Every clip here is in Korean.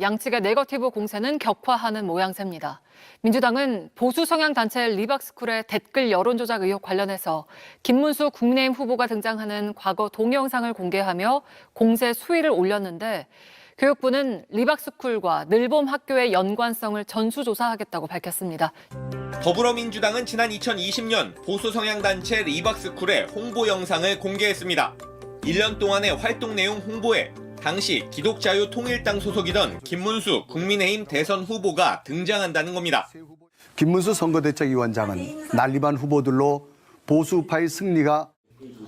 양측의 네거티브 공세는 격화하는 모양새입니다. 민주당은 보수 성향 단체 리박스쿨의 댓글 여론조작 의혹 관련해서 김문수 국민의힘 후보가 등장하는 과거 동영상을 공개하며 공세 수위를 올렸는데 교육부는 리박스쿨과 늘봄 학교의 연관성을 전수조사하겠다고 밝혔습니다. 더불어민주당은 지난 2020년 보수 성향 단체 리박스쿨의 홍보 영상을 공개했습니다. 1년 동안의 활동 내용 홍보에 당시 기독자유통일당 소속이던 김문수 국민의힘 대선 후보가 등장한다는 겁니다. 김문수 선거대책위원장은 난립한 후보들로 보수파의 승리가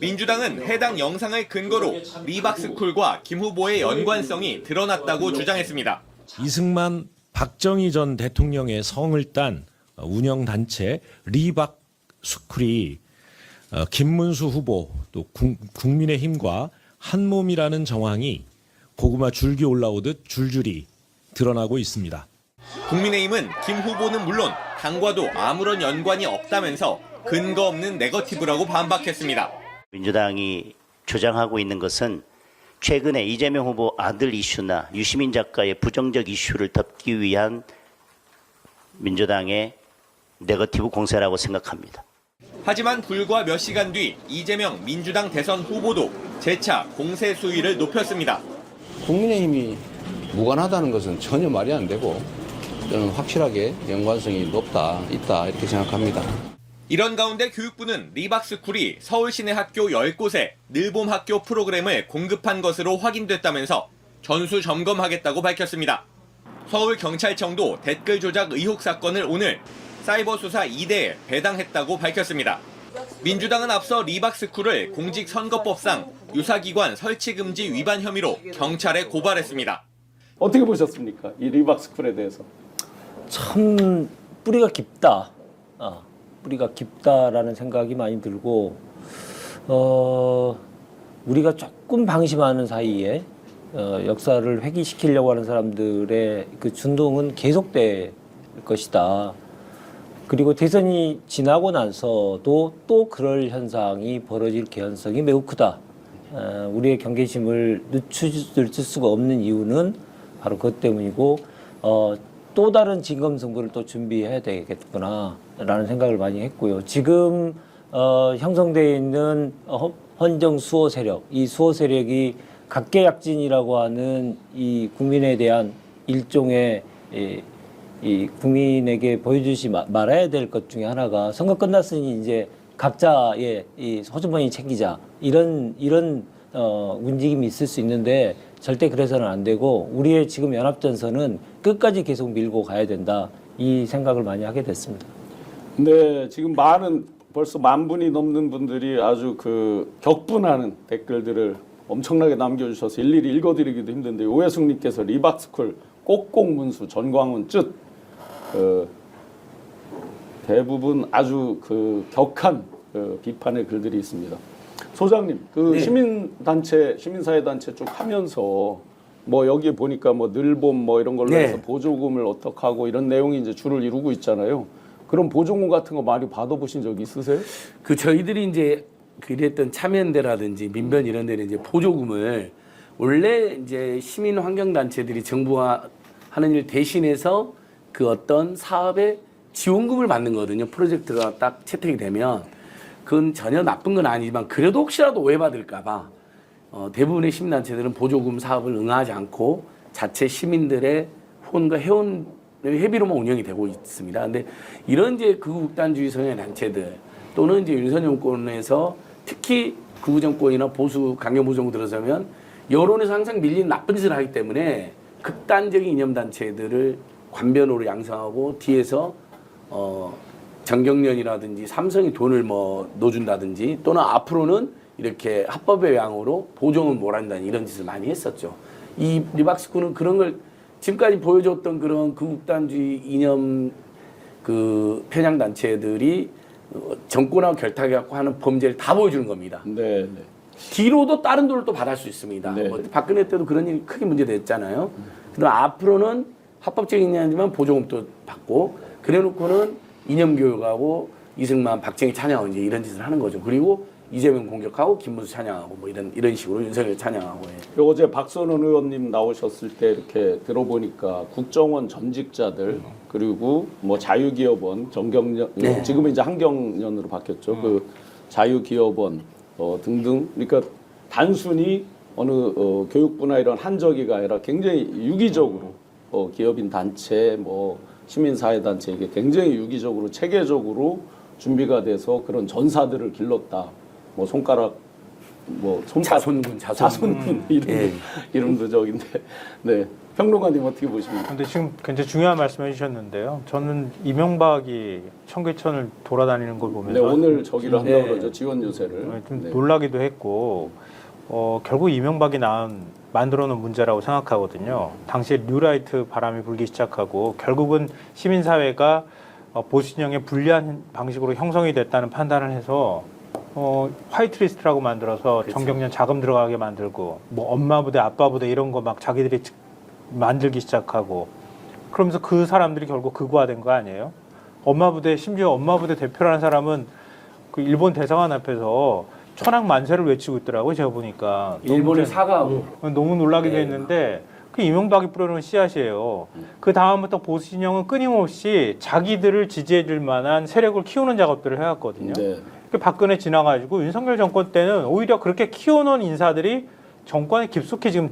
민주당은 해당 영상을 근거로 리박스쿨과 김 후보의 연관성이 드러났다고 주장했습니다. 이승만, 박정희 전 대통령의 성을 딴 운영단체 리박스쿨이 김문수 후보 또 국민의힘과 한 몸이라는 정황이 고구마 줄기 올라오듯 줄줄이 드러나고 있습니다. 국민의힘은 김 후보는 물론 당과도 아무런 연관이 없다면서 근거 없는 네거티브라고 반박했습니다. 민주당이 주장하고 있는 것은 최근에 이재명 후보 아들 이슈나 유시민 작가의 부정적 이슈를 덮기 위한 민주당의 네거티브 공세라고 생각합니다. 하지만 불과 몇 시간 뒤 이재명 민주당 대선 후보도 재차 공세 수위를 높였습니다. 국민의힘이 무관하다는 것은 전혀 말이 안 되고 저는 확실하게 연관성이 있다 이렇게 생각합니다. 이런 가운데 교육부는 리박스쿨이 서울시내 학교 10곳에 늘봄 학교 프로그램을 공급한 것으로 확인됐다면서 전수 점검하겠다고 밝혔습니다. 서울경찰청도 댓글 조작 의혹 사건을 오늘 사이버 수사 2대에 배당했다고 밝혔습니다. 민주당은 앞서 리박스쿨을 공직선거법상 유사기관 설치금지 위반 혐의로 경찰에 고발했습니다. 어떻게 보셨습니까? 이 리박스쿨에 대해서. 참 뿌리가 깊다. 뿌리가 깊다라는 생각이 많이 들고 우리가 조금 방심하는 사이에 역사를 회귀시키려고 하는 사람들의 그 준동은 계속될 것이다. 그리고 대선이 지나고 나서도 또 그럴 현상이 벌어질 개연성이 매우 크다. 우리의 경계심을 늦출 수가 없는 이유는 바로 그것 때문이고 또 다른 진검승부를 또 준비해야 되겠구나라는 생각을 많이 했고요. 지금 형성되어 있는 헌정 수호 세력, 이 수호 세력이 각계약진이라고 하는 이 국민에 대한 일종의 이 국민에게 보여주지 말아야 될 것 중에 하나가 선거 끝났으니 이제 각자의 이 호주머니 챙기자 이런 움직임이 있을 수 있는데 절대 그래서는 안 되고 우리의 지금 연합전선은 끝까지 계속 밀고 가야 된다 이 생각을 많이 하게 됐습니다. 네, 지금 벌써 10,000분이 넘는 분들이 아주 격분하는 댓글들을 엄청나게 남겨주셔서 일일이 읽어드리기도 힘든데 오해숙님께서 리박스쿨 꼭꼭문수 전광훈 쯧 대부분 아주 격한 비판의 글들이 있습니다. 소장님, 네. 시민사회단체 쭉 하면서 여기에 보니까 늘봄 이런 걸로 네. 해서 보조금을 어떻게 하고 이런 내용이 이제 주를 이루고 있잖아요. 그럼 보조금 같은 거 많이 받아보신 적 있으세요? 저희들이 이제 이랬던 참여연대라든지 민변 이런 데는 이제 보조금을 원래 이제 시민 환경 단체들이 정부가 하는 일 대신해서 그 어떤 사업에 지원금을 받는 거거든요. 프로젝트가 딱 채택이 되면 그건 전혀 나쁜 건 아니지만 그래도 혹시라도 오해받을까 봐 대부분의 시민단체들은 보조금 사업을 응하지 않고 자체 시민들의 후원과 회비로만 운영이 되고 있습니다. 근데 이런 이제 극우극단주의 성향 단체들 또는 이제 윤석열 정권에서 특히 극우 정권이나 보수 강경보수 정권 들어서면 여론에서 항상 밀리는 나쁜 짓을 하기 때문에 극단적인 이념 단체들을 관변으로 양성하고 뒤에서 정경련이라든지 삼성이 돈을 넣어준다든지 또는 앞으로는 이렇게 합법의 양으로 보조금을 몰아준다는 이런 짓을 많이 했었죠. 이 리박스쿨은 그런 걸 지금까지 보여줬던 그런 극우극단주의 이념 편향 단체들이 정권하고 결탁해갖고 하는 범죄를 다 보여주는 겁니다. 네. 뒤로도 다른 돈을 또 받을 수 있습니다. 네. 박근혜 때도 그런 일이 크게 문제됐잖아요. 그다음 앞으로는 합법적인 이념이지만 보조금도 받고 그래놓고는 이념 교육하고 이승만, 박정희 찬양 이제 이런 짓을 하는 거죠. 그리고 이재명 공격하고 김문수 찬양하고 뭐 이런 식으로 윤석열 찬양하고. 예. 어제 박선원 의원님 나오셨을 때 이렇게 들어보니까 국정원 전직자들 그리고 뭐 자유기업원 정경련 네. 지금은 이제 한경련으로 바뀌었죠. 그 자유기업원 등등. 그러니까 단순히 어느 교육부나 이런 한적이가 아니라 굉장히 유기적으로 기업인 단체 뭐 시민사회 단체 이게 굉장히 유기적으로 체계적으로 준비가 돼서 그런 전사들을 길렀다. 뭐 손가락 뭐 자손군. 이름도 적인데 네 평론가님 어떻게 보십니까? 근데 지금 굉장히 중요한 말씀해 주셨는데요. 저는 이명박이 청계천을 돌아다니는 걸 보면서 네 오늘 저기를 한다고 네. 그러죠 지원 요새를. 좀 네. 놀라기도 했고 결국 이명박이 만들어 놓은 문제라고 생각하거든요. 당시에 뉴라이트 바람이 불기 시작하고 결국은 시민사회가 보수진영의 불리한 방식으로 형성이 됐다는 판단을 해서 화이트리스트라고 만들어서 그렇죠. 정경련 자금 들어가게 만들고 뭐 엄마 부대 아빠 부대 이런 거 막 자기들이 만들기 시작하고 그러면서 그 사람들이 결국 극우화된 거 아니에요? 심지어 엄마 부대 대표라는 사람은 그 일본 대사관 앞에서 천황 만세를 외치고 있더라고요. 제가 보니까 일본에 사과하고. 너무 놀라기도 네. 했는데 그 이명박이 뿌려놓은 씨앗이에요. 그 다음부터 보수 진영은 끊임없이 자기들을 지지해줄 만한 세력을 키우는 작업들을 해왔거든요. 네. 그 박근혜 지나가지고 윤석열 정권 때는 오히려 그렇게 키워놓은 인사들이 정권에 깊숙이 지금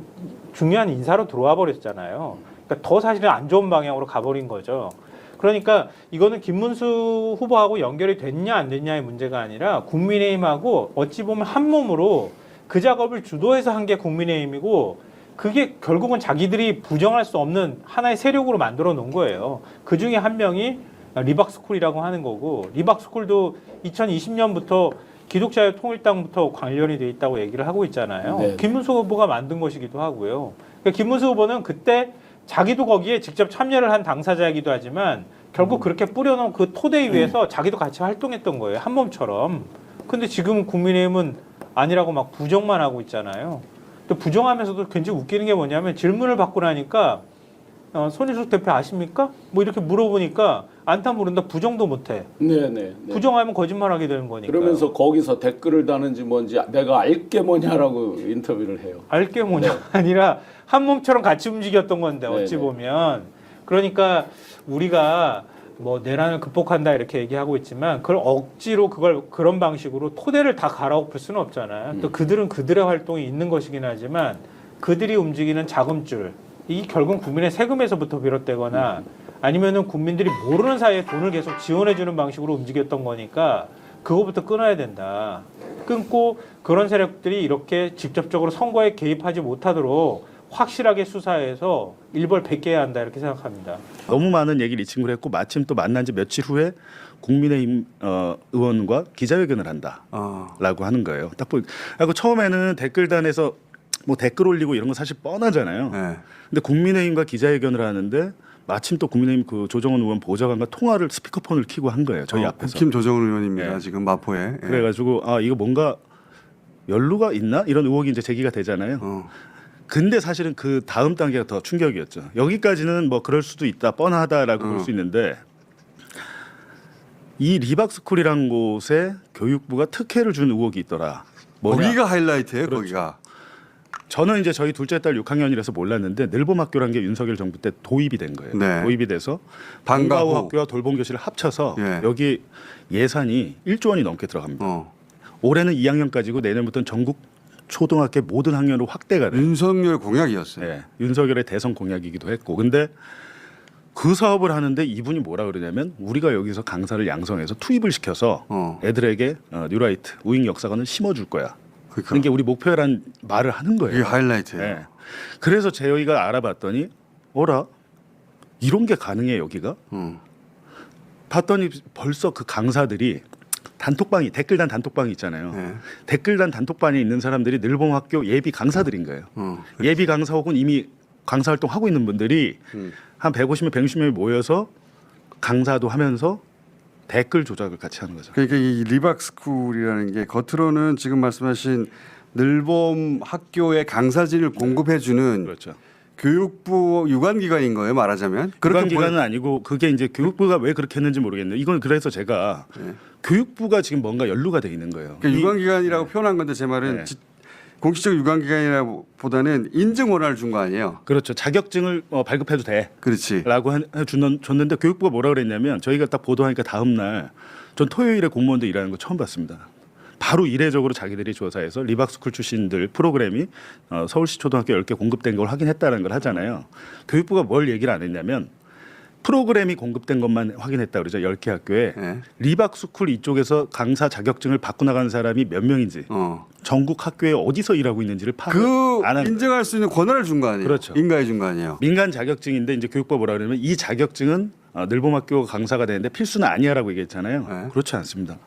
중요한 인사로 들어와 버렸잖아요. 그러니까 더 사실은 안 좋은 방향으로 가버린 거죠. 그러니까 이거는 김문수 후보하고 연결이 됐냐 안 됐냐의 문제가 아니라 국민의힘하고 어찌 보면 한 몸으로 그 작업을 주도해서 한 게 국민의힘이고 그게 결국은 자기들이 부정할 수 없는 하나의 세력으로 만들어 놓은 거예요. 그 중에 한 명이 리박스쿨이라고 하는 거고 리박스쿨도 2020년부터 기독자유통일당부터 관련이 돼 있다고 얘기를 하고 있잖아요. 네. 김문수 후보가 만든 것이기도 하고요. 그러니까 김문수 후보는 그때 자기도 거기에 직접 참여를 한 당사자이기도 하지만 결국 그렇게 뿌려놓은 그 토대 위에서 자기도 같이 활동했던 거예요. 한 몸처럼. 근데 지금 국민의힘은 아니라고 막 부정만 하고 있잖아요. 근데 부정하면서도 굉장히 웃기는 게 뭐냐면 질문을 받고 나니까 손희숙 대표 아십니까? 뭐 이렇게 물어보니까 안타 모른다 부정도 못해. 네네. 부정하면 거짓말하게 되는 거니까. 그러면서 거기서 댓글을 다는지 뭔지 내가 알게 뭐냐라고 인터뷰를 해요. 알게 뭐냐 아니라 한 몸처럼 같이 움직였던 건데 어찌 네네. 보면 그러니까 우리가 뭐 내란을 극복한다 이렇게 얘기하고 있지만 그걸 억지로 그걸 그런 방식으로 토대를 다 갈아엎을 수는 없잖아요. 또 그들은 그들의 활동이 있는 것이긴 하지만 그들이 움직이는 자금줄 이 결국 국민의 세금에서부터 비롯되거나 아니면은 국민들이 모르는 사이에 돈을 계속 지원해주는 방식으로 움직였던 거니까 그거부터 끊어야 된다. 끊고 그런 세력들이 이렇게 직접적으로 선거에 개입하지 못하도록 확실하게 수사해서 일벌 백계해야 한다 이렇게 생각합니다. 너무 많은 얘기를 이 친구를 했고 마침 또 만난 지 며칠 후에 국민의힘 의원과 기자회견을 한다라고 하는 거예요. 딱 보고 처음에는 댓글단에서 뭐 댓글 올리고 이런 건 사실 뻔하잖아요. 네. 근데 국민의힘과 기자회견을 하는데 마침 또 국민의힘 그 조정원 의원 보좌관과 통화를 스피커폰을 켜고 한 거예요. 저희 앞에서. 국힘 조정은 의원입니다. 네. 지금 마포에. 예. 그래가지고 이거 뭔가 연루가 있나 이런 의혹이 이제 제기가 되잖아요. 근데 사실은 그 다음 단계가 더 충격이었죠. 여기까지는 뭐 그럴 수도 있다 뻔하다라고 볼 수 있는데 이 리박스쿨이란 곳에 교육부가 특혜를 준 의혹이 있더라. 뭐냐? 거기가 하이라이트예요. 그렇죠. 거기가. 저는 이제 저희 둘째 딸 6학년이라서 몰랐는데 늘봄학교란 게 윤석열 정부 때 도입이 된 거예요. 네. 도입이 돼서 방과후. 방과후 학교와 돌봄교실을 합쳐서 예. 여기 예산이 1조 원이 넘게 들어갑니다. 올해는 2학년까지고 내년부터는 전국 초등학교 모든 학년으로 확대가 돼요. 윤석열 공약이었어요. 네, 윤석열의 대선 공약이기도 했고 근데 그 사업을 하는데 이분이 뭐라 그러냐면 우리가 여기서 강사를 양성해서 투입을 시켜서 애들에게 뉴라이트 우익 역사관을 심어줄 거야. 그러니까. 그게 우리 목표란 말을 하는 거예요. 이게 하이라이트예요. 네. 그래서 저희가 알아봤더니 어라 이런 게 가능해 여기가? 봤더니 벌써 그 강사들이 단톡방이 댓글단 단톡방이 있잖아요. 네. 댓글단 단톡방에 있는 사람들이 늘봄학교 예비 강사들인 거예요. 예비 강사 혹은 이미 강사 활동하고 있는 분들이 한 150명, 160명이 모여서 강사도 하면서 댓글 조작을 같이 하는 거죠. 그러니까 이 리박스쿨이라는 게 겉으로는 지금 말씀하신 늘봄 학교의 강사진을 공급해주는 그렇죠. 교육부 유관기관인 거예요, 말하자면. 그렇게 유관기관은 아니고 그게 이제 교육부가 왜 그렇게 했는지 모르겠네요. 이건 그래서 제가 교육부가 지금 뭔가 연루가 돼 있는 거예요. 그러니까 유관기관이라고 표현한 건데 제 말은 네. 공식적 유관기관이라보다는 인증 원화를 준 거 아니에요? 그렇죠. 자격증을 발급해도 돼. 그렇지. 라고 줬는데 교육부가 뭐라 그랬냐면 저희가 딱 보도하니까 다음 날 전 토요일에 공무원들 일하는 거 처음 봤습니다. 바로 이례적으로 자기들이 조사해서 리박스쿨 출신들 프로그램이 서울시 초등학교 10개 공급된 걸 확인했다는 걸 하잖아요. 교육부가 뭘 얘기를 안 했냐면 프로그램이 공급된 것만 확인했다 그러죠. 10개 학교에. 네. 리박스쿨 이쪽에서 강사 자격증을 받고 나가는 사람이 몇 명인지 전국 학교에 어디서 일하고 있는지를 파악 안 한 인증할 수 있는 권한을 준 거 아니에요? 그렇죠. 인가해 준 거 아니에요? 민간 자격증인데 이제 교육부가 뭐라 그러냐면 이 자격증은 늘봄학교 강사가 되는데 필수는 아니야라고 얘기했잖아요. 네. 그렇지 않습니다.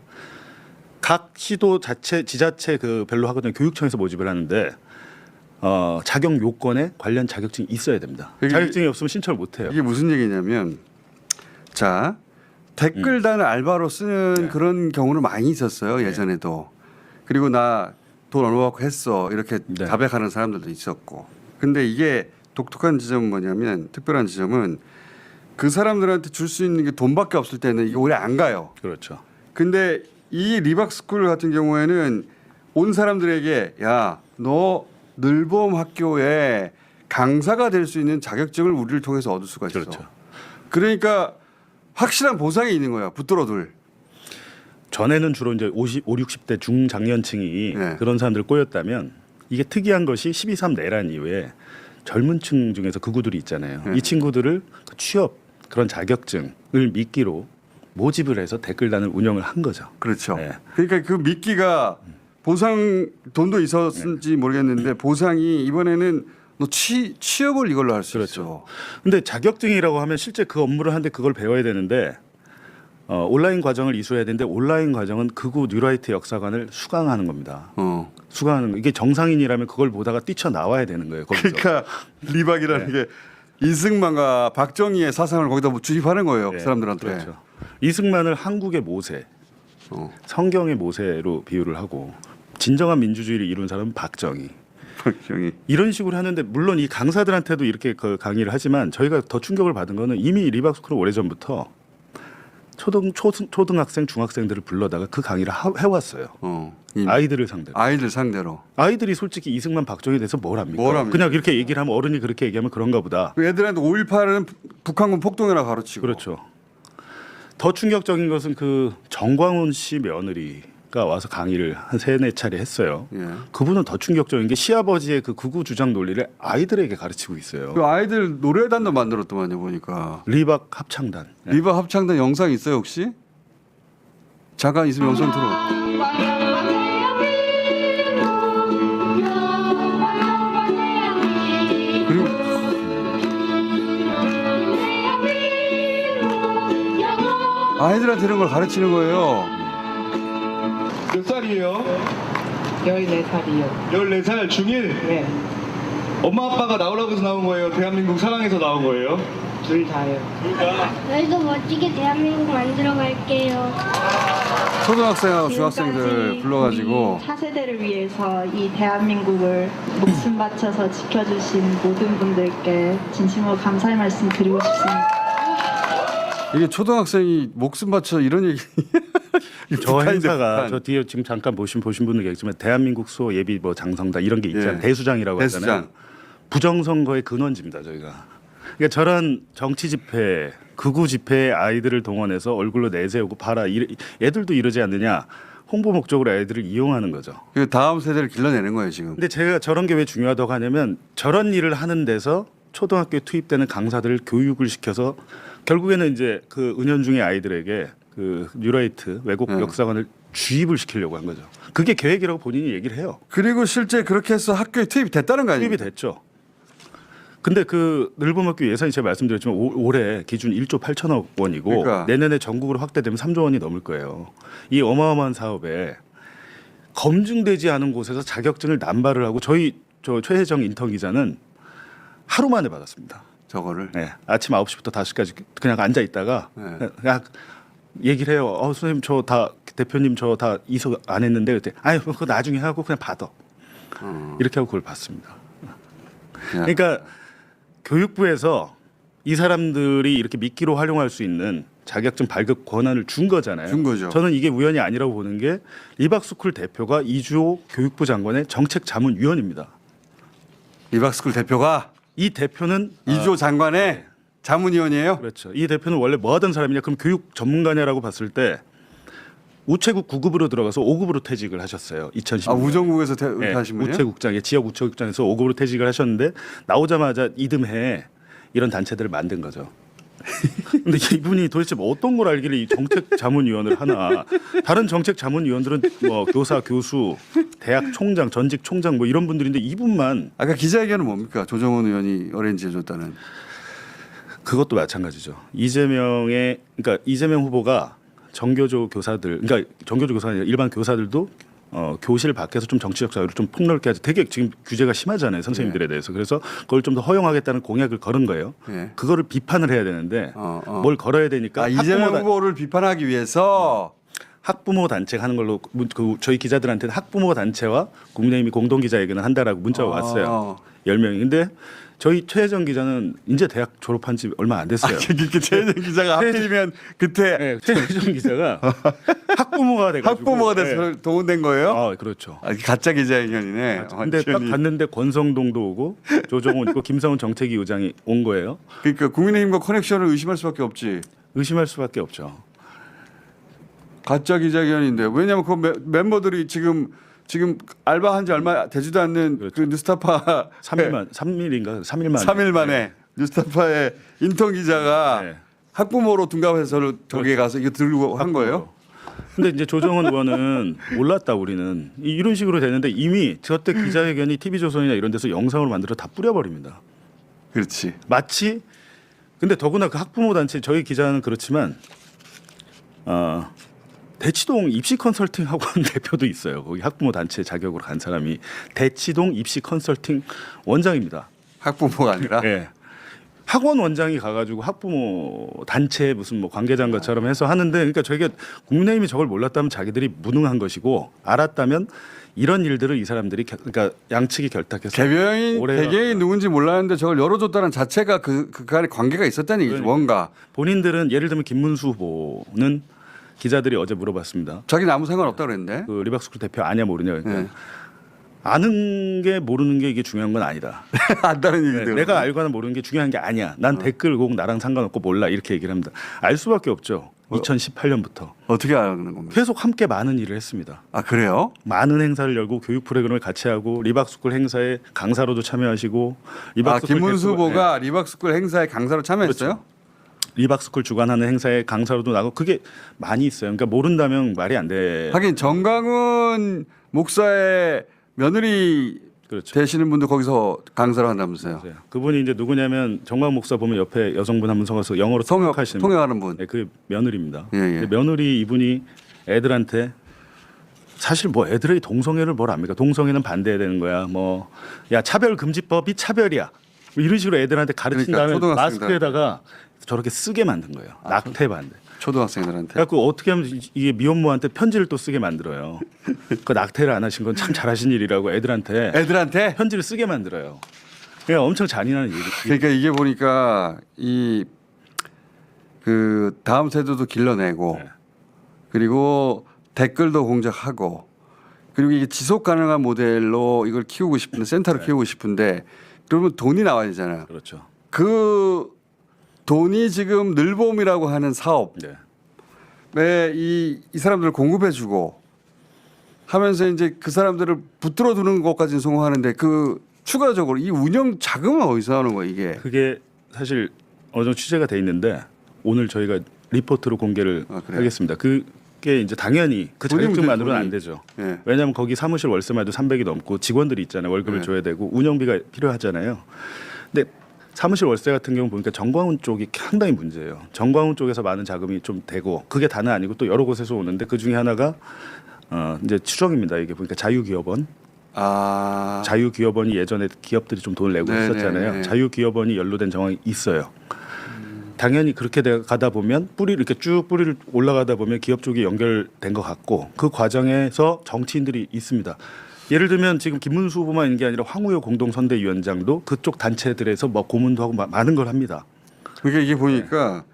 각 시도 자체 지자체 그 별로 하거든요. 교육청에서 모집을 하는데 자격 요건에 관련 자격증이 있어야 됩니다. 자격증이 없으면 신청을 못 해요. 이게 무슨 얘기냐면 자 댓글단을 알바로 쓰는 그런 경우는 많이 있었어요. 예전에도. 그리고 나 돈 얼마 받고 했어 이렇게 네. 자백하는 사람들도 있었고. 근데 이게 독특한 지점은 뭐냐면 특별한 지점은 그 사람들한테 줄 수 있는 게 돈밖에 없을 때는 이게 오래 안 가요. 그렇죠. 근데 이 리박스쿨 같은 경우에는 온 사람들에게 야, 너 늘봄 학교에 강사가 될 수 있는 자격증을 우리를 통해서 얻을 수가 있어. 그렇죠. 그러니까 확실한 보상이 있는 거야. 붙들어둘. 전에는 주로 이제 50, 60대 중장년층이 네. 그런 사람들 꼬였다면 이게 특이한 것이 12.3 내란 이후에 젊은 층 중에서 극우들이 있잖아요. 네. 이 친구들을 취업 그런 자격증을 미끼로 모집을 해서 댓글단을 운영을 한 거죠. 그렇죠. 네. 그러니까 그 미끼가 보상 돈도 있었는지 모르겠는데 보상이 이번에는 너 취업을 이걸로 할 수 그렇죠. 있어. 근데 자격증이라고 하면 실제 그 업무를 하는데 그걸 배워야 되는데 온라인 과정을 이수해야 되는데 온라인 과정은 극우 뉴라이트 역사관을 수강하는 겁니다. 수강하는 거. 이게 정상인이라면 그걸 보다가 뛰쳐나와야 되는 거예요. 거기서. 그러니까 리박이라는 게 이승만과 박정희의 사상을 거기다 뭐 주입하는 거예요. 네, 그 사람들한테. 그렇죠. 이승만을 한국의 모세, 성경의 모세로 비유를 하고 진정한 민주주의를 이룬 사람은 박정희. 박정희. 이런 식으로 하는데 물론 이 강사들한테도 이렇게 그 강의를 하지만 저희가 더 충격을 받은 거는 이미 리박스쿨은 오래전부터 초등학생, 중학생들을 불러다가 그 강의를 해왔어요. 아이들을 상대로. 아이들 상대로. 아이들이 솔직히 이승만, 박정희에 대해서 뭘 합니까? 뭘 합니까? 그냥 이렇게 얘기를 하면 어른이 그렇게 얘기하면 그런가 보다. 그 애들한테 5.18은 북한군 폭동이라 가르치고. 그렇죠. 더 충격적인 것은 그 정광훈 씨 며느리가 와서 강의를 한 3-4차례 했어요. 예. 그분은 더 충격적인 게 시아버지의 그 극우 주장 논리를 아이들에게 가르치고 있어요. 그 아이들 노래단도 만들었더만요 보니까. 리박 합창단. 네. 리박 합창단 영상 있어요 혹시? 잠깐 있으면 영상 틀어. 그리고 아이들한테 이런 걸 가르치는 거예요. 몇 살이에요? 14살이요. 14살 중1? 네, 엄마 아빠가 나오라고 해서 나온 거예요? 대한민국 사랑해서 나온 거예요? 둘 다요. 저희도 멋지게 대한민국 만들어 갈게요. 초등학생하고 중학생들 지금까지 불러가지고 우리 차세대를 위해서 이 대한민국을 목숨 바쳐서 지켜주신 모든 분들께 진심으로 감사의 말씀 드리고 싶습니다. 이게 초등학생이 목숨 바쳐 이런 얘기. 저 북한인데, 행사가 북한. 저 뒤에 지금 잠깐 보신 분들 계시지만 대한민국 수호 예비 뭐 장성단 이런 게 있잖아요. 예. 대수장이라고 대수장. 하잖아요. 부정선거의 근원지입니다 저희가. 그러니까 저런 정치 집회, 극우 집회에 아이들을 동원해서 얼굴로 내세우고 봐라. 애들도 이러지 않느냐. 홍보 목적으로 애들을 이용하는 거죠. 그 다음 세대를 길러내는 거예요 지금. 근데 제가 저런 게 왜 중요하다고 하냐면 저런 일을 하는 데서 초등학교에 투입되는 강사들을 교육을 시켜서 결국에는 이제 그 은연중의 아이들에게 그 뉴라이트 외국 역사관을 주입을 시키려고 한 거죠. 그게 계획이라고 본인이 얘기를 해요. 그리고 실제 그렇게 해서 학교에 투입이 됐다는 거 아니에요? 투입이 됐죠. 근데 그 늘봄학교 예산이 제가 말씀드렸지만 올해 기준 1조 8천억 원이고 그러니까. 내년에 전국으로 확대되면 3조 원이 넘을 거예요. 이 어마어마한 사업에 검증되지 않은 곳에서 자격증을 남발을 하고 저 최혜정 인턴 기자는 하루 만에 받았습니다. 저거를. 네, 아침 9시부터 5시까지 그냥 앉아 있다가 그냥 얘기를 해요. 선생님 저 다 대표님 저 다 이석 안 했는데 그때 아니 그거 나중에 하고 그냥 받아. 이렇게 하고 그걸 받습니다. 그러니까 교육부에서 이 사람들이 이렇게 미끼로 활용할 수 있는 자격증 발급 권한을 준 거잖아요. 준 거죠. 저는 이게 우연이 아니라고 보는 게 리박스쿨 대표가 이주호 교육부 장관의 정책자문위원입니다. 리박스쿨 대표가 이 대표는 이주호 장관의 자문위원이에요. 그렇죠. 이 대표는 원래 뭐 하던 사람이냐? 그럼 교육 전문가냐라고 봤을 때 우체국 9급으로 들어가서 5급으로 퇴직을 하셨어요. 2010년. 아, 우정국에서 네, 하신 분이에요? 우체국장에 지역 우체국장에서 5급으로 퇴직을 하셨는데 나오자마자 이듬해 이런 단체들을 만든 거죠. 근데 이분이 도대체 뭐 어떤 걸 알기를 이 정책 자문위원을 하나? 다른 정책 자문위원들은 뭐 교사, 교수, 대학 총장, 전직 총장 뭐 이런 분들인데 이분만 아까 기자회견은 뭡니까? 조정원 의원이 어레인지 해줬다는. 그것도 마찬가지죠. 그러니까 이재명 후보가 정교조 교사들, 그러니까 정교조 교사가 아니라 일반 교사들도 교실 밖에서 좀 정치적 자유를 좀 폭넓게 하자. 되게 지금 규제가 심하잖아요, 선생님들에 대해서. 그래서 그걸 좀 더 허용하겠다는 공약을 걸은 거예요. 네. 그거를 비판을 해야 되는데 뭘 걸어야 되니까 이재명 후보를 비판하기 위해서 학부모 단체가 하는 걸로 저희 기자들한테는 학부모 단체와 국민의힘이 공동 기자회견을 한다라고 문자가 왔어요. 10명이. 근데 저희 최혜정 기자는 이제 대학 졸업한 지 얼마 안 됐어요. 최혜정 기자가 하필이면 그때 네, 최혜정 기자가 학부모가 돼가지고 학부모가 돼서 동원된 거예요? 아, 그렇죠. 가짜 기자회견이네. 근데 딱 갔는데 권성동도 오고 조정훈 있고 김성훈 정책위 의장이 온 거예요. 그러니까 국민의힘과 커넥션을 의심할 수밖에 없지. 의심할 수밖에 없죠. 가짜 기자회견인데 왜냐하면 그 멤버들이 지금 알바한 지 얼마 되지도 않는 그렇죠. 그 뉴스타파 3일 만에 뉴스타파의 인턴 기자가 네. 학부모로 둔갑해서 저기에 가서 이거 들고 한 거예요? 근데 이제 조정은 의원은 몰랐다 우리는 이런 식으로 되는데 이미 저때 기자회견이 TV조선이나 이런 데서 영상으로 만들어 다 뿌려버립니다. 그렇지. 마치 근데 더구나 그 학부모 단체 저희 기자는 그렇지만 대치동 입시 컨설팅 학원 대표도 있어요. 거기 학부모 단체 자격으로 간 사람이 대치동 입시 컨설팅 원장입니다. 학부모가 아니라. 네. 학원 원장이 가가지고 학부모 단체 무슨 뭐 관계자인 것처럼 해서 하는데 그러니까 저희가 국민의힘이 저걸 몰랐다면 자기들이 무능한 것이고 알았다면 이런 일들을 이 사람들이 그러니까 양측이 결탁해서 개개인이 누군지 몰랐는데 저걸 열어줬다는 자체가 그 안에 관계가 있었다는 얘기죠. 뭔가. 본인들은 예를 들면 김문수 후보는 기자들이 어제 물어봤습니다. 자기는 아무 상관없다고 그랬는데. 그 리박스쿨 대표 아냐 모르냐. 그러니까 네. 아는 게 모르는 게 이게 중요한 건 아니다. 안다는 얘기죠. 네, 내가 알거나 모르는 게 중요한 게 아니야. 난 댓글 꼭 나랑 상관없고 몰라 이렇게 얘기를 합니다. 알 수밖에 없죠. 2018년부터 어떻게 아는 겁니까? 계속 함께 많은 일을 했습니다. 아 그래요? 많은 행사를 열고 교육 프로그램을 같이 하고 리박스쿨 행사에 강사로도 참여하시고 김문수 후보가 리박스쿨 행사에 강사로 참여했어요? 그렇죠. 리박스쿨 주관하는 행사에 강사로도 나고 그게 많이 있어요. 그러니까 모른다면 말이 안 돼. 하긴 정강훈 목사의 며느리 그렇죠. 되시는 분도 거기서 강사를 한다면서요? 맞아요. 그분이 이제 누구냐면 정광 목사 보면 옆에 여성분 한 분 서서 영어로 통역하시는 통역하는 분. 네, 그 며느리입니다. 예, 예. 며느리 이분이 애들한테 사실 뭐 애들의 동성애를 뭘 압니까? 동성애는 반대해야 되는 거야. 뭐 야 차별 금지법이 차별이야. 뭐 이런 식으로 애들한테 가르친 그러니까, 다음에 마스크에다가 저렇게 쓰게 만든 거예요. 낙태 반대. 초등학생들한테. 그래갖고 어떻게 하면 이게 미혼모한테 편지를 또 쓰게 만들어요. 그 낙태를 안 하신 건 참 잘하신 일이라고 애들한테 편지를 쓰게 만들어요. 그러니까 엄청 잔인한 일이. 그러니까 이게 보니까 이 그 다음 세대도 길러내고 네. 그리고 댓글도 공작하고 그리고 이게 지속 가능한 모델로 이걸 키우고 싶은데 센터를 키우고 싶은데 그러면 돈이 나와야 되잖아요. 그렇죠. 그 돈이 지금 늘봄이라고 하는 사업에 이 사람들을 공급해주고 하면서 이제 그 사람들을 붙들어 두는 것까지는 성공하는데 그 추가적으로 이 운영 자금은 어디서 나오는 거예요 이게? 그게 사실 어느 정도 취재가 돼 있는데 오늘 저희가 리포트로 공개를 하겠습니다. 그게 이제 당연히 그 자격증만으로는 안 되죠. 예. 왜냐하면 거기 사무실 월세마도 300이 넘고 직원들이 있잖아요. 월급을 줘야 되고 운영비가 필요하잖아요. 근데 사무실 월세 같은 경우 보니까 정광훈 쪽이 상당히 문제예요. 정광훈 쪽에서 많은 자금이 좀 되고 그게 다는 아니고 또 여러 곳에서 오는데 그 중에 하나가 이제 추정입니다. 이게 보니까 자유기업원. 자유기업원이 예전에 기업들이 좀 돈을 내고 있었잖아요. 자유기업원이 연루된 정황이 있어요. 당연히 그렇게 가다 보면 뿌리를 올라가다 보면 기업 쪽이 연결된 것 같고 그 과정에서 정치인들이 있습니다. 예를 들면 지금 김문수 후보만 있는 게 아니라 황우여 공동선대위원장도 그쪽 단체들에서 뭐 고문도 하고 많은 걸 합니다. 그러니까 이게 보니까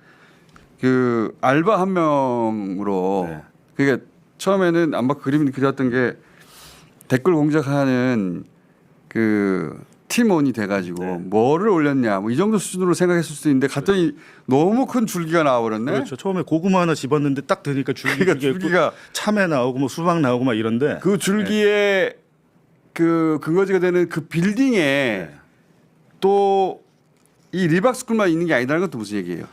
그 알바 한 명으로 네. 그게 처음에는 아마 그림이 그렸던 게 댓글 공작하는 그 팀원이 돼가지고 네. 뭐를 올렸냐 뭐 이 정도 수준으로 생각했을 수도 있는데 갔더니 너무 큰 줄기가 나와버렸네. 그렇죠. 처음에 고구마 하나 집었는데 딱 되니까 그러니까 줄기가 참외 나오고 뭐 수박 나오고 막 이런데 그 줄기에 그 근거지가 되는 그 빌딩에 네. 또 이 리박스쿨만 있는 게 아니라는 것도 무슨 얘기예요?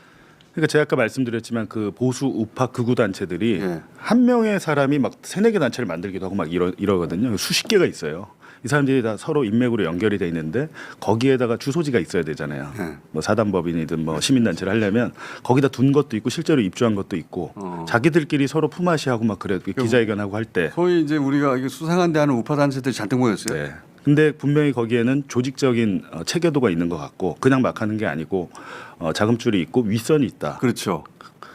그러니까 제가 아까 말씀드렸지만 그 보수 우파 극우 단체들이 예. 한 명의 사람이 막 3-4개 단체를 만들기도 하고 막 이러거든요. 수십 개가 있어요. 이 사람들이 다 서로 인맥으로 연결이 돼 있는데 거기에다가 주소지가 있어야 되잖아요. 예. 뭐 사단법인이든 뭐 시민단체를 하려면 거기다 둔 것도 있고 실제로 입주한 것도 있고 자기들끼리 서로 품앗이하고 막 그래 기자회견하고 할 때. 소위 이제 우리가 이게 수상한데 하는 우파 단체들이 잔뜩 모였어요. 네. 근데 분명히 거기에는 조직적인 체계도가 있는 것 같고 그냥 막 하는 게 아니고 자금줄이 있고 윗선이 있다. 그렇죠.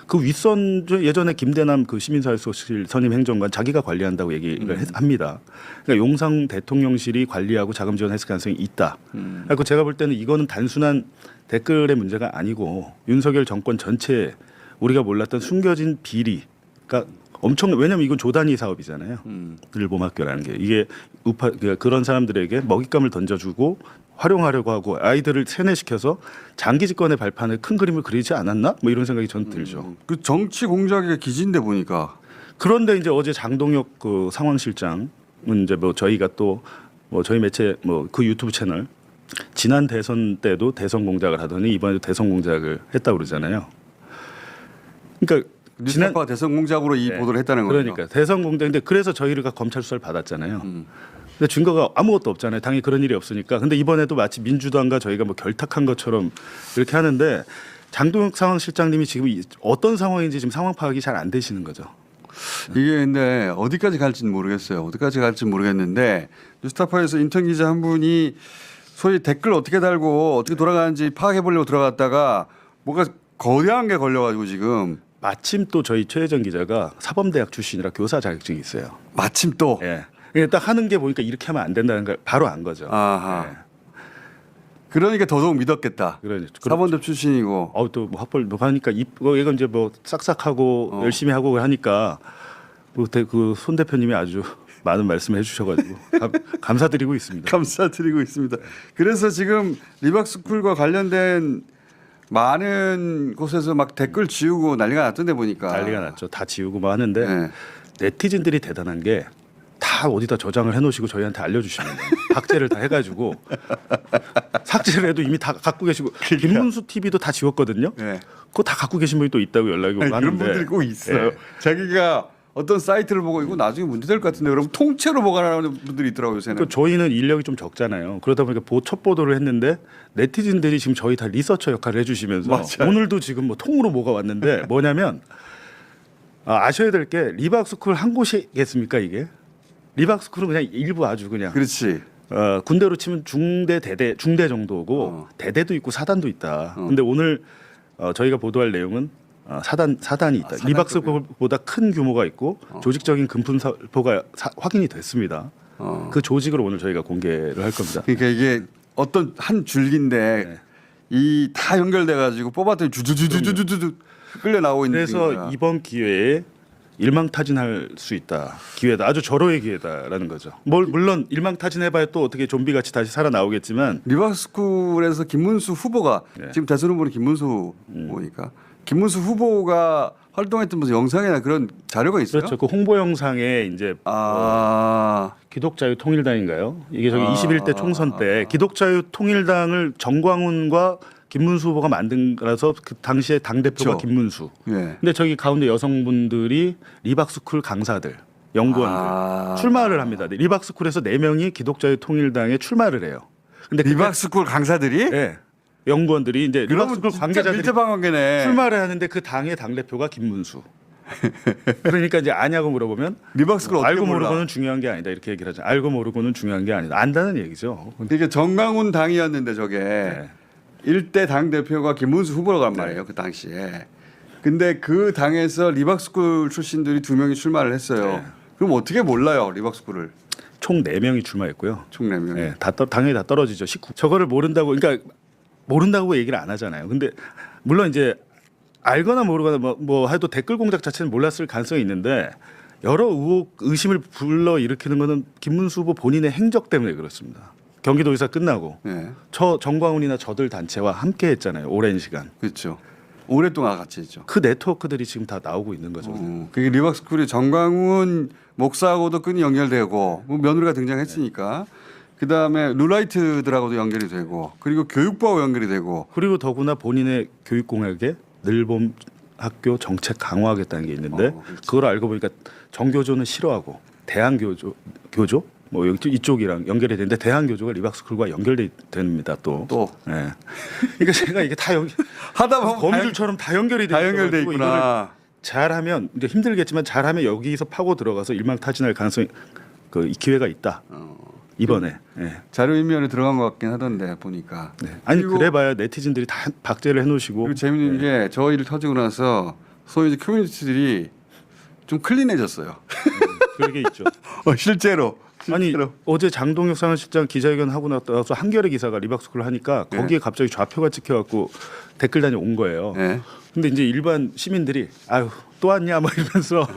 그 윗선 예전에 김대남 그 시민사회소실 선임 행정관 자기가 관리한다고 얘기를 합니다. 그러니까 용산 대통령실이 관리하고 자금 지원했을 가능성이 있다. 그래서 제가 볼 때는 이거는 단순한 댓글의 문제가 아니고 윤석열 정권 전체에 우리가 몰랐던 숨겨진 비리, 그러니까 엄청 왜냐하면 이건 조단위 사업이잖아요. 늘봄학교라는 게 이게 우파 그런 사람들에게 먹잇감을 던져주고 활용하려고 하고 아이들을 세뇌시켜서 장기 집권의 발판에 큰 그림을 그리지 않았나? 뭐 이런 생각이 저는 들죠. 그 정치 공작의 기지인데 보니까 그런데 이제 어제 장동혁 그 상황실장은 이제 뭐 저희가 또 뭐 저희 매체 뭐 그 유튜브 채널 지난 대선 때도 대선 공작을 하더니 이번에도 대선 공작을 했다고 그러잖아요. 그러니까 뉴스타파 대선 공작으로 이 네. 보도를 했다는 거죠. 그러니까 대선 공작인데 그래서 저희가 검찰 수사를 받았잖아요. 근데 증거가 아무것도 없잖아요. 당연히 그런 일이 없으니까. 근데 이번에도 마치 민주당과 저희가 뭐 결탁한 것처럼 이렇게 하는데 장동혁 상황실장님이 지금 어떤 상황인지 지금 상황 파악이 잘 안 되시는 거죠. 이게 근데 어디까지 갈지는 모르겠어요. 어디까지 갈지 모르겠는데 뉴스타파에서 인턴 기자 한 분이 소위 댓글 어떻게 달고 어떻게 돌아가는지 파악해 보려고 들어갔다가 뭔가 거대한 게 걸려가지고 지금 마침 또 저희 최혜정 기자가 사범대학 출신이라 교사 자격증이 있어요. 마침 또 예. 그러니까 딱 하는 게 보니까 이렇게 하면 안 된다는 걸 바로 안 거죠. 아하. 예. 그러니까 더더욱 믿었겠다. 사범대 출신이고. 또뭐 학벌 뭐 하니까 이건 이제 뭐 싹싹하고 열심히 하고 하니까 그 손 대표님이 아주 많은 말씀을 해주셔가지고 감사드리고 있습니다. 감사드리고 있습니다. 그래서 지금 리박스쿨과 관련된 많은 곳에서 막 댓글 지우고 난리가 났던데 보니까 난리가 났죠. 다 지우고 뭐 하는데 네. 네티즌들이 대단한 게 다 어디다 저장을 해놓으시고 저희한테 알려주시면 박제를 다 해가지고 삭제를 해도 이미 다 갖고 계시고 김문수 TV도 다 지웠거든요. 네. 그거 다 갖고 계신 분이 또 있다고 연락이 오고 아니, 하는데 그런 분들이 꼭 있어요. 예. 자기가 어떤 사이트를 보고 이거 나중에 문제될 것 같은데 그럼 통째로 보관하는 분들이 있더라고요. 요새는. 그러니까 저희는 인력이 좀 적잖아요. 그러다 보니까 첫 보도를 했는데 네티즌들이 지금 저희 다 리서처 역할을 해주시면서 맞아요. 오늘도 지금 뭐 통으로 뭐가 왔는데 뭐냐면 아셔야 될 게 리박스쿨 한 곳이겠습니까 이게? 리박스쿨은 그냥 일부 아주 그냥 그렇지. 군대로 치면 중대 정도고 대대도 있고 사단도 있다. 근데 오늘 저희가 보도할 내용은 사단이 있다. 리박스쿨보다 큰 규모가 있고 조직적인 금품살포가 확인이 됐습니다. 그 조직을 오늘 저희가 공개를 할 겁니다. 그러니까 이게 어떤 한 줄기인데 네. 이 다 연결돼 가지고 뽑았더니 주주주주주주 끌려 나오고 있는 그래서 거야. 이번 기회에 일망타진할 수 있다. 기회다. 아주 절호의 기회다라는 거죠. 물론 일망타진해봐야 또 어떻게 좀비같이 다시 살아나오겠지만 리박스쿨에서 김문수 후보가 네. 지금 대선 후보는 김문수 후보니까 김문수 후보가 활동했던 무슨 영상이나 그런 자료가 있어요? 그렇죠. 그 홍보 영상에 이제 기독자유통일당인가요? 이게 저기 21대 총선 때 기독자유통일당을 정광훈과 김문수 후보가 만든 거라서 그 당시에 당 대표가 그렇죠. 김문수. 예. 근데 저기 가운데 여성분들이 리박스쿨 강사들, 연구원들 출마를 합니다. 리박스쿨에서 4명이 기독자유통일당에 출마를 해요. 근데 리박스쿨 강사들이? 네. 연구원들이 이제 리박스쿨 관계자들이 밀접한 관계네. 출마를 하는데 그 당의 당 대표가 김문수. 그러니까 이제 아냐고 물어보면 리박스쿨 어떻게 알고 몰라? 모르고는 중요한 게 아니다 이렇게 얘기를 하죠. 알고 모르고는 중요한 게 아니다. 안다는 얘기죠. 이게 정강훈 당이었는데 저게 네. 일대 당 대표가 김문수 후보란 말이에요. 그 당시에. 근데 그 당에서 리박스쿨 출신들이 2명이 출마를 했어요. 네. 그럼 어떻게 몰라요 리박스쿨을? 총 4명이 출마했고요. 총 4명. 네, 당연히 다 떨어지죠. 저거를 모른다고 그러니까 모른다고 얘기를 안 하잖아요. 근데 물론 이제 알거나 모르거나 뭐 해도 댓글 공작 자체는 몰랐을 가능성이 있는데 여러 의혹 의심을 불러 일으키는 거는 김문수 후보 본인의 행적 때문에 그렇습니다. 경기도지사 끝나고 네. 정광훈이나 저들 단체와 함께 했잖아요. 오랜 시간. 그렇죠. 오랫동안 같이 했죠. 그 네트워크들이 지금 다 나오고 있는 거죠. 그게 리박스쿨이 정광훈 목사하고도 끈이 연결되고 뭐 며느리가 등장했으니까 그 다음에 룰라이트들하고도 연결이 되고 그리고 교육부하고 연결이 되고 그리고 더구나 본인의 교육 공약에 늘봄 학교 정책 강화하겠다는 게 있는데 그걸 알고 보니까 정교조는 싫어하고 대한교조 뭐 이쪽이랑 연결이 되는데 대한교조가 리박스쿨과 연결돼 됩니다 또. 예. 그러니까 제가 이게 다 하다 보면 거미줄처럼 다 연결이 다 연결돼 있어가지고 있구나. 잘하면 이제 힘들겠지만 잘하면 여기서 파고 들어가서 일망타진할 가능성이 그 기회가 있다. 이번에 자료인멸에 들어간 것 같긴 하던데 보니까. 네. 아니 그래봐야 네티즌들이 다 박제를 해놓으시고. 그리고 재밌는 게 저 일 터지고 나서 소위 이제 커뮤니티들이 좀 클린해졌어요. 그게 있죠. 실제로. 아니 어제 장동혁 상하실장 기자회견 하고 나서 한겨레 기사가 리박스쿨을 하니까 거기에 갑자기 좌표가 찍혀갖고 댓글단이 온 거예요. 근데 이제 일반 시민들이 아유 또 왔냐 막 이러면서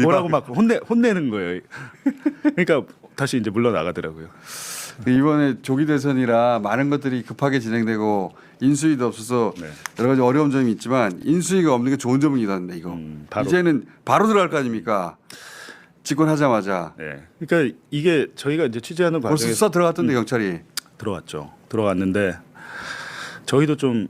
뭐라고 막 혼내는 거예요. 그러니까 다시 이제 물러나가더라고요. 이번에 조기 대선이라 많은 것들이 급하게 진행되고 인수위도 없어서 여러 가지 어려운 점이 있지만 인수위가 없는 게 좋은 점이기도 한데 이거 이제는 바로 들어갈 거 아닙니까? 집권하자마자. 네. 그러니까 이게 저희가 이제 취재하는 과정에서 벌써 수사 들어갔던데 경찰이 들어왔죠. 들어갔는데 저희도 좀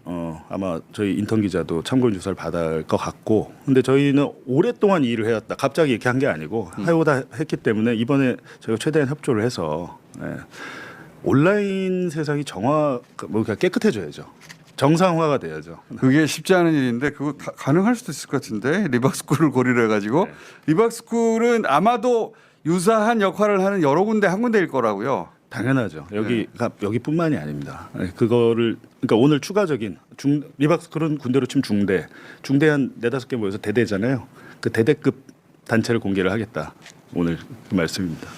아마 저희 인턴 기자도 참고인 조사를 받을 것 같고 근데 저희는 오랫동안 이 일을 해왔다. 갑자기 이렇게 한 게 아니고 해오다 했기 때문에 이번에 저희가 최대한 협조를 해서 온라인 세상이 깨끗해져야죠. 정상화가 돼야죠. 그게 쉽지 않은 일인데 그거 가능할 수도 있을 것 같은데 리박스쿨을 고리로 해가지고 리박스쿨은 아마도 유사한 역할을 하는 여러 군데 한 군데일 거라고요. 당연하죠. 여기뿐만이 아닙니다. 그거를 그러니까 오늘 추가적인 리박스쿨은 군대로 치면 중대 한 4-5개 모여서 대대잖아요. 그 대대급 단체를 공개를 하겠다. 오늘 그 말씀입니다.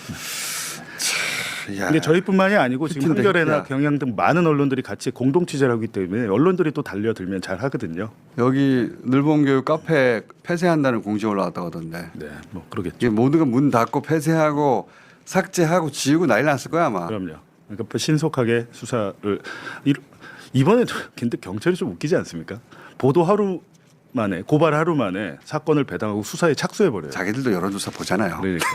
근데 저희뿐만이 아니고 지금 한겨레나 경향 등 많은 언론들이 같이 공동 취재를 하기 때문에 언론들이 또 달려들면 잘 하거든요. 여기 늘봄교육 카페 폐쇄한다는 공지 올라왔다고 하던데. 네, 뭐 그러겠죠. 이게 모든 건 문 닫고 폐쇄하고 삭제하고 지우고 난리 났을 거야 아마. 그럼요. 그러니까 신속하게 수사를 이번에 근데 경찰이 좀 웃기지 않습니까? 보도 하루 만에 고발 하루 만에 사건을 배당하고 수사에 착수해 버려요. 자기들도 여론조사 보잖아요. 그러니까.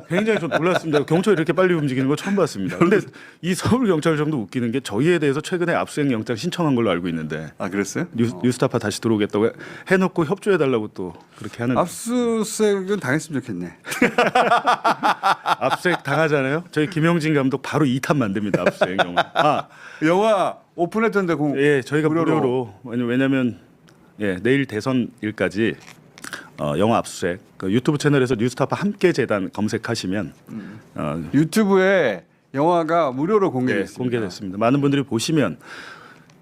굉장히 좀 놀랐습니다. 경찰이 이렇게 빨리 움직이는 거 처음 봤습니다. 그런데 이 서울 경찰청도 웃기는 게 저희에 대해서 최근에 압수수색 영장 신청한 걸로 알고 있는데. 아 그랬어요? 뉴스타파 다시 들어오겠다고 해놓고 협조해 달라고 또 그렇게 하는. 압수수색은 당했으면 좋겠네. 압수수색 당하잖아요. 저희 김영진 감독 바로 2탄 만듭니다. 압수수색 영화. 영화 오픈했던데 예, 저희가 무료로. 왜냐면 내일 대선일까지 영화 압수수색 그 유튜브 채널에서 뉴스타파 함께 재단 검색하시면 유튜브에 영화가 무료로 공개됐습니다. 공개됐습니다. 많은 분들이 보시면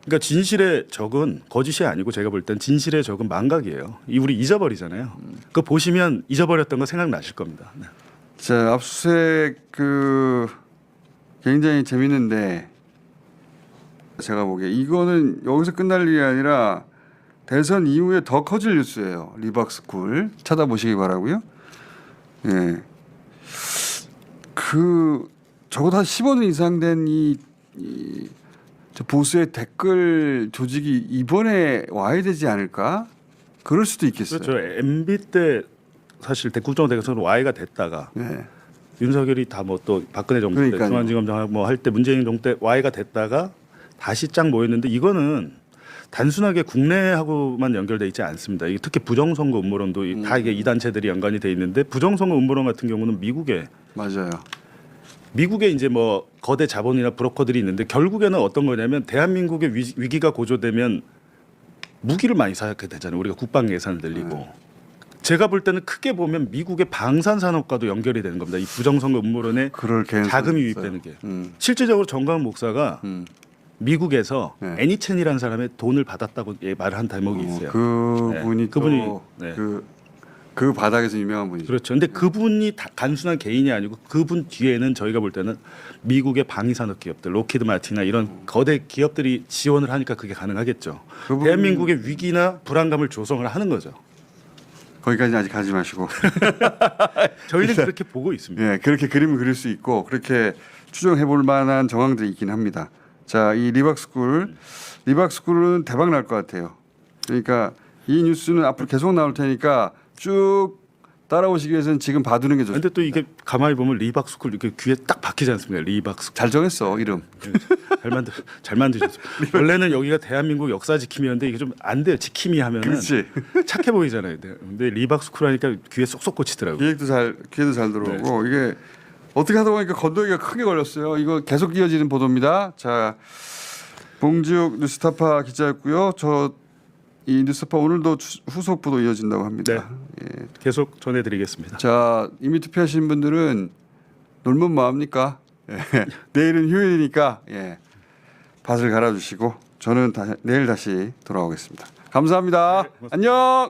그러니까 진실의 적은 거짓이 아니고 제가 볼 땐 진실의 적은 망각이에요. 우리 잊어버리잖아요. 그거 보시면 잊어버렸던 거 생각나실 겁니다. 네. 자, 압수수색 굉장히 재밌는데 제가 보기에 이거는 여기서 끝날 일이 아니라 대선 이후에 더 커질 뉴스예요. 리박스쿨 찾아보시기 바라고요. 예. 적어도 한 15년 이상 된 저 보수의 댓글 조직이 이번에 와야 되지 않을까? 그럴 수도 있겠어요. 그렇죠. MB 때 사실 국정원대에서는 Y가 됐다가 윤석열이 다 뭐 또 박근혜 정부 때 중앙지검장 뭐 할 때 문재인 정부 때 Y가 됐다가 다시 쫙 모였는데 이거는 단순하게 국내하고만 연결돼 있지 않습니다. 특히 부정선거 음모론도 다 이게 이 단체들이 연관이 돼 있는데 부정선거 음모론 같은 경우는 미국에 이제 뭐 거대 자본이나 브로커들이 있는데 결국에는 어떤 거냐면 대한민국의 위기가 고조되면 무기를 많이 사게 되잖아요. 우리가 국방 예산을 늘리고. 제가 볼 때는 크게 보면 미국의 방산산업과도 연결이 되는 겁니다. 이 부정선거 음모론에 자금이 유입되는 게. 실질적으로 정광훈 목사가 미국에서 애니첸이라는 사람의 돈을 받았다고 말을 한 대목이 있어요. 그분이 그 바닥에서 유명한 분이죠. 그렇죠. 근데 그분이 단순한 개인이 아니고 그분 뒤에는 저희가 볼 때는 미국의 방위산업 기업들, 로키드 마틴이나 이런 거대 기업들이 지원을 하니까 그게 가능하겠죠. 대한민국의 위기나 불안감을 조성을 하는 거죠. 거기까지는 아직 가지 마시고. 저희는 그렇게 보고 있습니다. 예, 그렇게 그림을 그릴 수 있고 그렇게 추정해 볼 만한 정황들이 있긴 합니다. 자, 이 리박스쿨은 대박 날 것 같아요. 그러니까 이 뉴스는 앞으로 계속 나올 테니까 쭉 따라오시기 위해서는 지금 봐두는 게 좋습니다. 근데 또 이게 가만히 보면 리박스쿨 이렇게 귀에 딱 박히지 않습니까? 리박스쿨. 잘 정했어 이름. 잘 만드셨어요. 원래는 여기가 대한민국 역사 지킴이었는데 이게 좀 안 돼요. 지킴이 하면은 그렇지. 착해 보이잖아요. 근데 리박스쿨 하니까 귀에 쏙쏙 꽂히더라고요. 기회도 잘 들어오고 이게 어떻게 하다 보니까 건더기가 크게 걸렸어요. 이거 계속 이어지는 보도입니다. 자, 봉지욱 뉴스타파 기자였고요. 이 뉴스타파 오늘도 후속 보도 이어진다고 합니다. 네. 계속 전해드리겠습니다. 자, 이미 투표하신 분들은 놀면 뭐합니까? 예. 내일은 휴일이니까 밭을 갈아주시고 저는 내일 다시 돌아오겠습니다. 감사합니다. 안녕.